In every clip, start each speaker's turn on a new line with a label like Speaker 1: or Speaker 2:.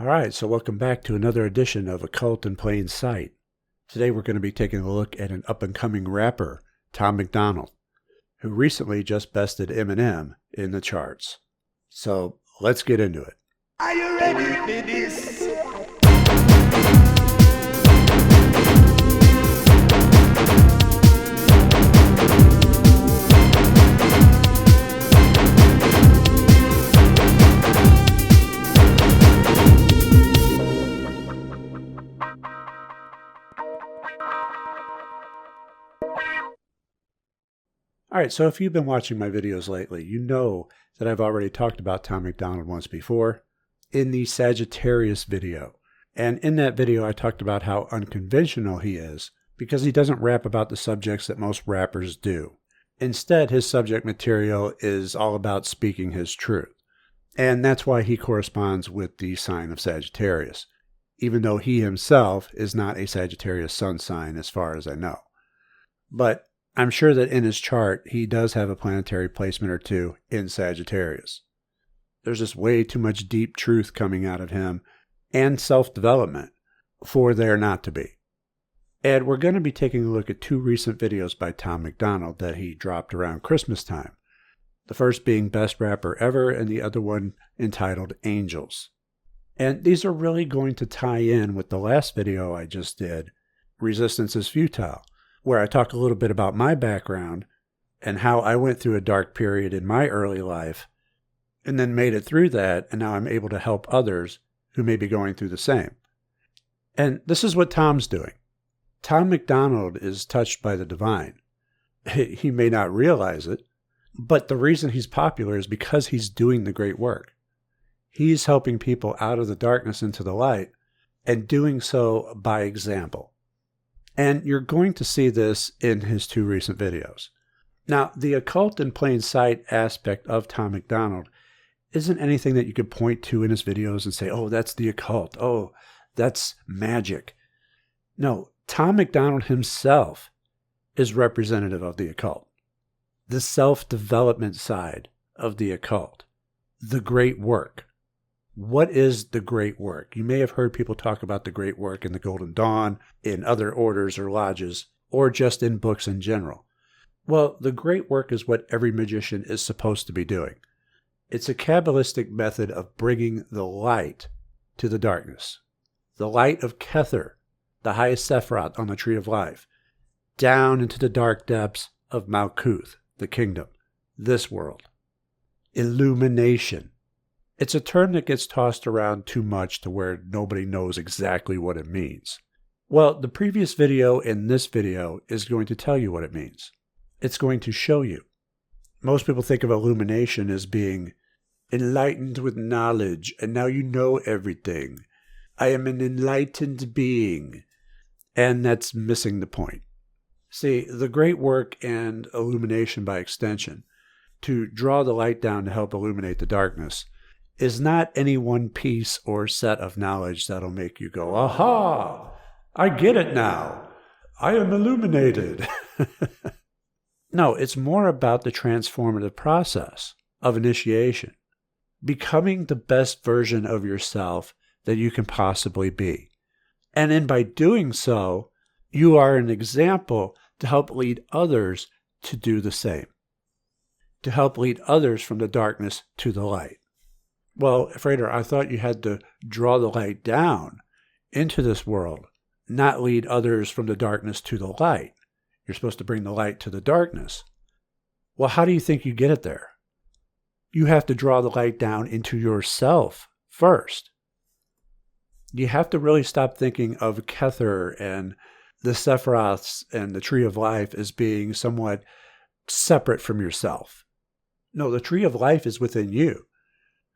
Speaker 1: All right, so welcome back to another edition of Occult in Plain Sight. Today we're going to be taking a look at an up-and-coming rapper, Tom MacDonald, who recently just bested Eminem in the charts. So let's get into it.
Speaker 2: Are you ready for this?
Speaker 1: All right, so if you've been watching my videos lately, you know that I've already talked about Tom MacDonald once before in the Sagittarius video. And in that video, I talked about how unconventional he is because he doesn't rap about the subjects that most rappers do. Instead, his subject material is all about speaking his truth. And that's why he corresponds with the sign of Sagittarius, even though he himself is not a Sagittarius sun sign as far as I know. But I'm sure that in his chart, he does have a planetary placement or two in Sagittarius. There's just way too much deep truth coming out of him and self-development for there not to be. And we're going to be taking a look at two recent videos by Tom MacDonald that he dropped around Christmas time. The first being Best Rapper Ever and the other one entitled Angels. And these are really going to tie in with the last video I just did, Resistance is Futile, where I talk a little bit about my background and how I went through a dark period in my early life and then made it through that, and now I'm able to help others who may be going through the same. And this is what Tom's doing. Tom MacDonald is touched by the divine. He may not realize it, but the reason he's popular is because he's doing the great work. He's helping people out of the darkness into the light and doing so by example. And you're going to see this in his two recent videos. Now, the occult in plain sight aspect of Tom MacDonald isn't anything that you could point to in his videos and say, oh, that's the occult. Oh, that's magic. No, Tom MacDonald himself is representative of the occult. The self-development side of the occult. The great work. What is the great work? You may have heard people talk about the great work in the Golden Dawn, in other orders or lodges, or just in books in general. Well, the great work is what every magician is supposed to be doing. It's a Kabbalistic method of bringing the light to the darkness. The light of Kether, the highest Sephiroth on the Tree of Life, down into the dark depths of Malkuth, the kingdom, this world. Illumination. It's a term that gets tossed around too much to where nobody knows exactly what it means. Well, the previous video and this video is going to tell you what it means. It's going to show you. Most people think of illumination as being enlightened with knowledge, and now you know everything. I am an enlightened being. And that's missing the point. See, the great work and illumination by extension, to draw the light down to help illuminate the darkness, is not any one piece or set of knowledge that'll make you go, aha, I get it now. I am illuminated. No, it's more about the transformative process of initiation, becoming the best version of yourself that you can possibly be. And then by doing so, you are an example to help lead others to do the same, to help lead others from the darkness to the light. Well, Frater, I thought you had to draw the light down into this world, not lead others from the darkness to the light. You're supposed to bring the light to the darkness. Well, how do you think you get it there? You have to draw the light down into yourself first. You have to really stop thinking of Kether and the Sephiroths and the Tree of Life as being somewhat separate from yourself. No, the Tree of Life is within you.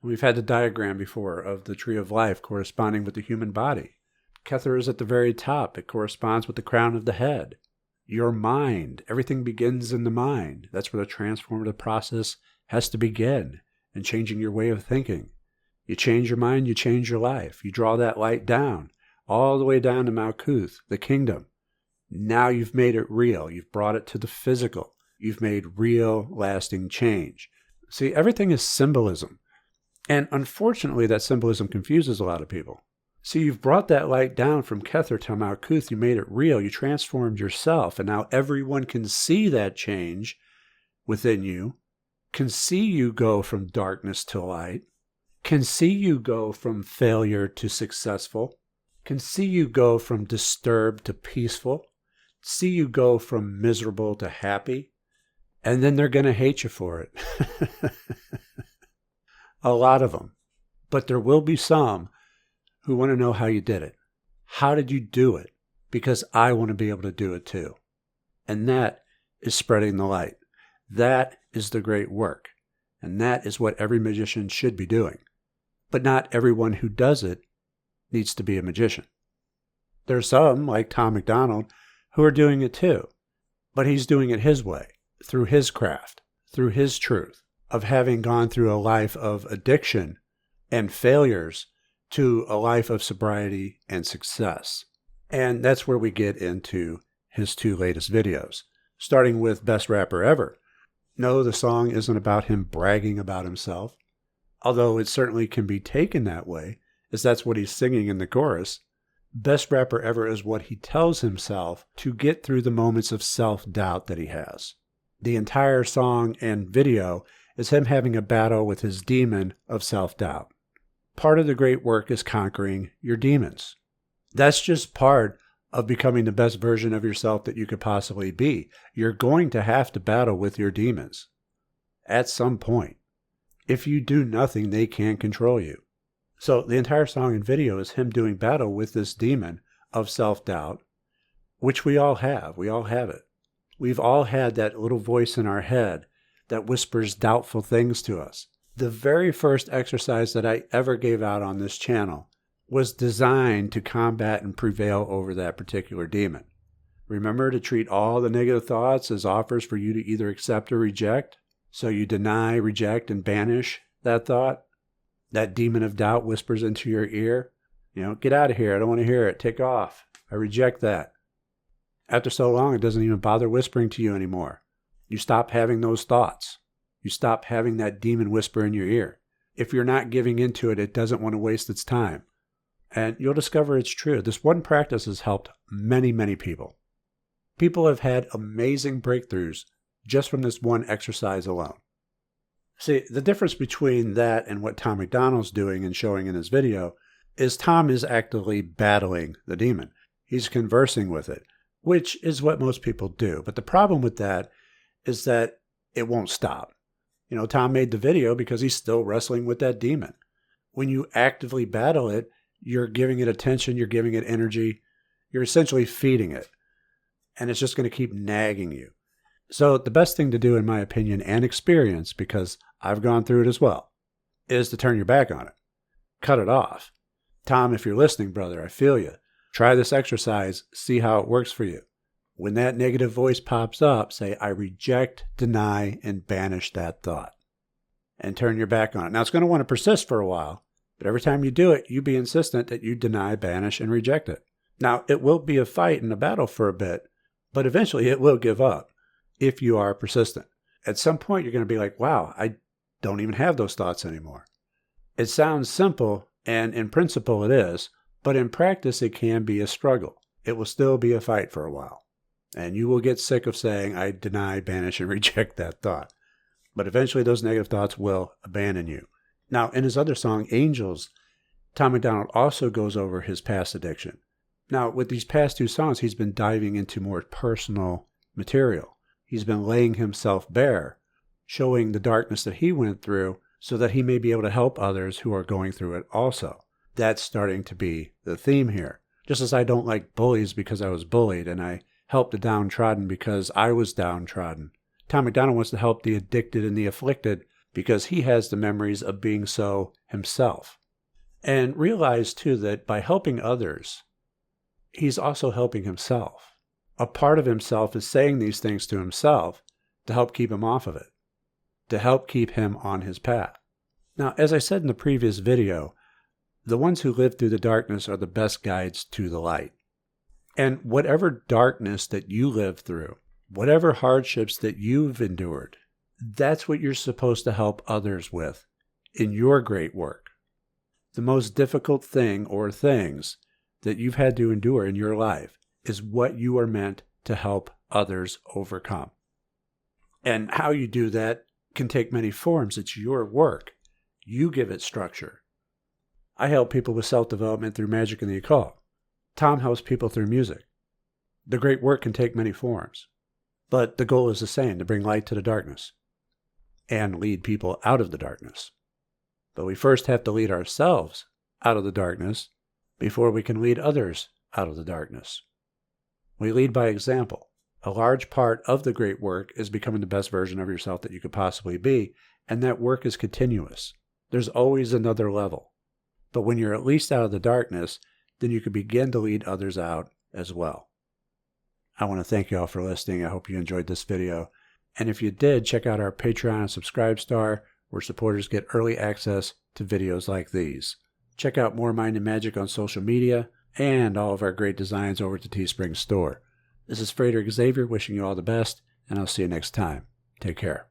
Speaker 1: We've had the diagram before of the Tree of Life corresponding with the human body. Kether is at the very top. It corresponds with the crown of the head. Your mind. Everything begins in the mind. That's where the transformative process has to begin in changing your way of thinking. You change your mind, you change your life. You draw that light down, all the way down to Malkuth, the kingdom. Now you've made it real. You've brought it to the physical. You've made real, lasting change. See, everything is symbolism. And unfortunately, that symbolism confuses a lot of people. So you've brought that light down from Kether to Malkuth, you made it real, you transformed yourself, and now everyone can see that change within you, can see you go from darkness to light, can see you go from failure to successful, can see you go from disturbed to peaceful, see you go from miserable to happy, and then they're going to hate you for it. A lot of them. But there will be some who want to know how you did it. How did you do it? Because I want to be able to do it too. And that is spreading the light. That is the great work. And that is what every magician should be doing. But not everyone who does it needs to be a magician. There are some, like Tom MacDonald, who are doing it too. But he's doing it his way, through his craft, through his truth, of having gone through a life of addiction and failures to a life of sobriety and success. And that's where we get into his two latest videos, starting with Best Rapper Ever. No, the song isn't about him bragging about himself, although it certainly can be taken that way, as that's what he's singing in the chorus. Best Rapper Ever is what he tells himself to get through the moments of self-doubt that he has. The entire song and video is him having a battle with his demon of self-doubt. Part of the great work is conquering your demons. That's just part of becoming the best version of yourself that you could possibly be. You're going to have to battle with your demons at some point. If you do nothing, they can't control you. So the entire song and video is him doing battle with this demon of self-doubt, which we all have. We all have it. We've all had that little voice in our head that whispers doubtful things to us. The very first exercise that I ever gave out on this channel was designed to combat and prevail over that particular demon. Remember to treat all the negative thoughts as offers for you to either accept or reject. So you deny, reject, and banish that thought. That demon of doubt whispers into your ear, get out of here. I don't want to hear it. Take off. I reject that. After so long, it doesn't even bother whispering to you anymore. You stop having those thoughts. You stop having that demon whisper in your ear. If you're not giving into it, it doesn't want to waste its time. And you'll discover it's true. This one practice has helped many, many people. People have had amazing breakthroughs just from this one exercise alone. See, the difference between that and what Tom MacDonald's doing and showing in his video is Tom is actively battling the demon. He's conversing with it, which is what most people do. But the problem with that is that it won't stop. Tom made the video because he's still wrestling with that demon. When you actively battle it, you're giving it attention, you're giving it energy, you're essentially feeding it. And it's just going to keep nagging you. So the best thing to do, in my opinion and experience, because I've gone through it as well, is to turn your back on it. Cut it off. Tom, if you're listening, brother, I feel you. Try this exercise, see how it works for you. When that negative voice pops up, say, I reject, deny, and banish that thought. And turn your back on it. Now, it's going to want to persist for a while, but every time you do it, you be insistent that you deny, banish, and reject it. Now, it will be a fight and a battle for a bit, but eventually it will give up if you are persistent. At some point, you're going to be like, wow, I don't even have those thoughts anymore. It sounds simple, and in principle it is, but in practice it can be a struggle. It will still be a fight for a while. And you will get sick of saying, I deny, banish, and reject that thought. But eventually those negative thoughts will abandon you. Now, in his other song, Angels, Tom MacDonald also goes over his past addiction. Now, with these past two songs, he's been diving into more personal material. He's been laying himself bare, showing the darkness that he went through so that he may be able to help others who are going through it also. That's starting to be the theme here. Just as I don't like bullies because I was bullied, and I help the downtrodden because I was downtrodden. Tom MacDonald wants to help the addicted and the afflicted because he has the memories of being so himself. And realize, too, that by helping others, he's also helping himself. A part of himself is saying these things to himself to help keep him off of it, to help keep him on his path. Now, as I said in the previous video, the ones who live through the darkness are the best guides to the light. And whatever darkness that you live through, whatever hardships that you've endured, that's what you're supposed to help others with in your great work. The most difficult thing or things that you've had to endure in your life is what you are meant to help others overcome. And how you do that can take many forms. It's your work. You give it structure. I help people with self-development through magic and the occult. Tom helps people through music. The great work can take many forms, but the goal is the same, to bring light to the darkness and lead people out of the darkness. But we first have to lead ourselves out of the darkness before we can lead others out of the darkness. We lead by example. A large part of the great work is becoming the best version of yourself that you could possibly be, and that work is continuous. There's always another level. But when you're at least out of the darkness, then you can begin to lead others out as well. I want to thank you all for listening. I hope you enjoyed this video. And if you did, check out our Patreon and Subscribestar, where supporters get early access to videos like these. Check out more Mind and Magic on social media and all of our great designs over at the Teespring store. This is Frater Xavier wishing you all the best, and I'll see you next time. Take care.